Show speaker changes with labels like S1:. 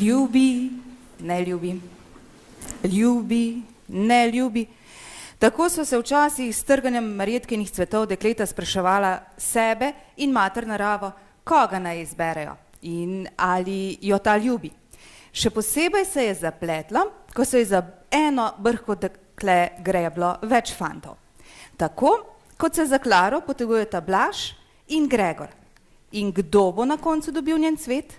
S1: Ljubi, ne ljubi, ljubi, ne ljubi. Tako so se včasih s trganjem marjetkinih cvetov dekleta spraševala sebe in mater naravo, koga naj izberejo in ali jo ta ljubi. Še posebej se je zapletlo, ko se je za eno brhko dekle greblo več fantov. Tako, kot se za Klaro potegujeta Blaž in Gregor. In kdo bo na koncu dobil njen cvet?